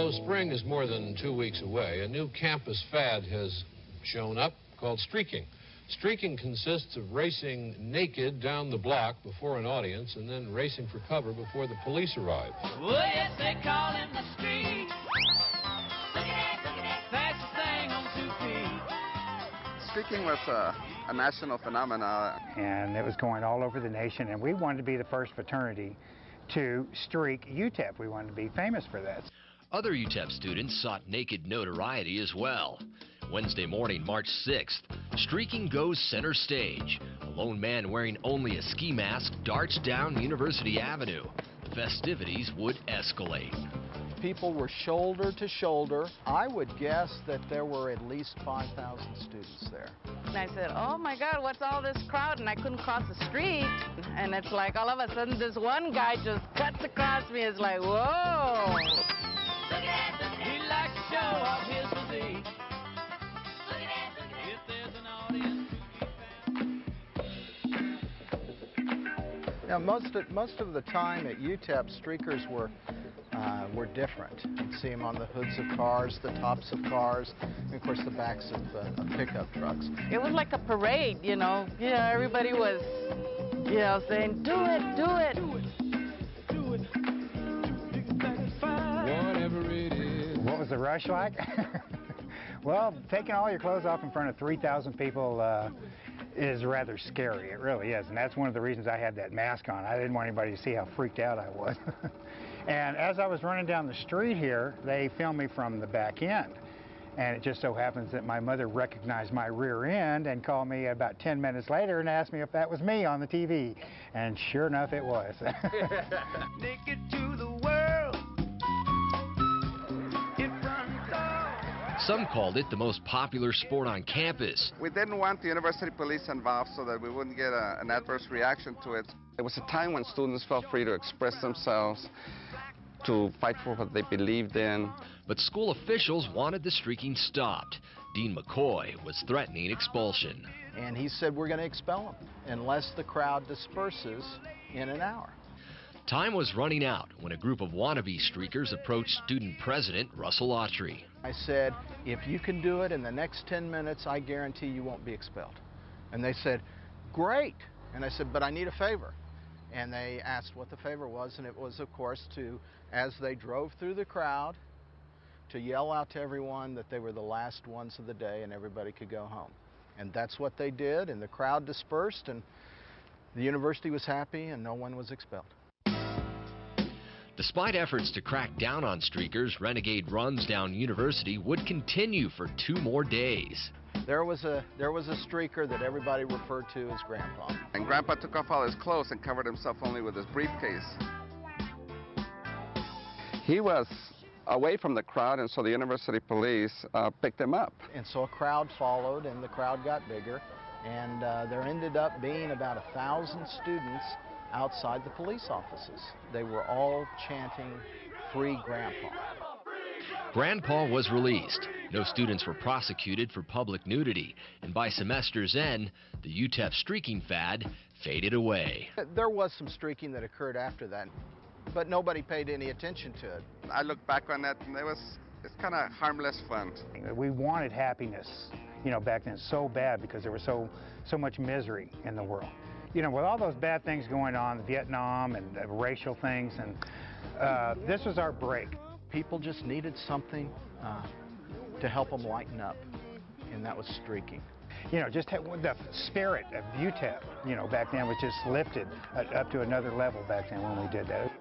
Although spring is more than 2 weeks away, a new campus fad has shown up called streaking. Streaking consists of racing naked down the block before an audience and then racing for cover before the police arrive. Oh, yes, they call him the streak. Look at that, fastest thing on 2 feet. Streaking was a national phenomenon. And it was going all over the nation, and we wanted to be the first fraternity to streak UTEP. We wanted to be famous for that. Other UTEP students sought naked notoriety as well. Wednesday morning, March 6th, streaking goes center stage. A lone man wearing only a ski mask darts down University Avenue. Festivities would escalate. People were shoulder to shoulder. I would guess that there were at least 5,000 students there. And I said, oh my God, what's all this crowd? And I couldn't cross the street. And it's like all of a sudden this one guy just cuts across me. It's like, whoa. Look at that, he likes to show off his physique. If there's an audience to be found. Now, most of the time at UTEP, streakers were different. You'd see them on the hoods of cars, the tops of cars, and of course the backs of pickup trucks. It was like a parade, you know. Yeah, everybody was, you know, saying, do it, do it. Do it, Whatever it is. What was the rush like? Well, taking all your clothes off in front of 3,000 people is rather scary. It really is. And that's one of the reasons I had that mask on. I didn't want anybody to see how freaked out I was. And as I was running down the street here, they filmed me from the back end. And it just so happens that my mother recognized my rear end and called me about 10 minutes later and asked me if that was me on the TV. And sure enough, it was. naked to the world. In front door. Some called it the most popular sport on campus. We didn't want the university police involved so that we wouldn't get an adverse reaction to it. It was a time when students felt free to express themselves, to fight for what they believed in. But school officials wanted the streaking stopped. Dean McCoy was threatening expulsion. And he said, we're going to expel them unless the crowd disperses in an hour. Time was running out when a group of wannabe streakers approached student president Russell Autry. I said, if you can do it in the next 10 minutes, I guarantee you won't be expelled. And they said, great. And I said, but I need a favor. And they asked what the favor was, and it was, of course, to, as they drove through the crowd, to yell out to everyone that they were the last ones of the day and everybody could go home. And that's what they did, and the crowd dispersed, and the university was happy, and no one was expelled. Despite efforts to crack down on streakers, renegade runs down University would continue for 2 more days. There was a streaker that everybody referred to as Grandpa. And Grandpa took off all his clothes and covered himself only with his briefcase. He was away from the crowd, and so the university police picked him up. And so a crowd followed, and the crowd got bigger, and there ended up being about 1,000 students outside the police offices. They were all chanting, "Free Grandpa." Grandpa was released. No students were prosecuted for public nudity, and by semester's end, the UTEP streaking fad faded away. There was some streaking that occurred after that, but nobody paid any attention to it. I look back on that, and it's kind of harmless fun. We wanted happiness, you know, back then so bad because there was so much misery in the world. You know, with all those bad things going on, Vietnam and racial things, and this was our break. People just needed something to help them lighten up, and that was streaking. You know, just the spirit of UTEP, you know, back then was just lifted up to another level back then when we did that.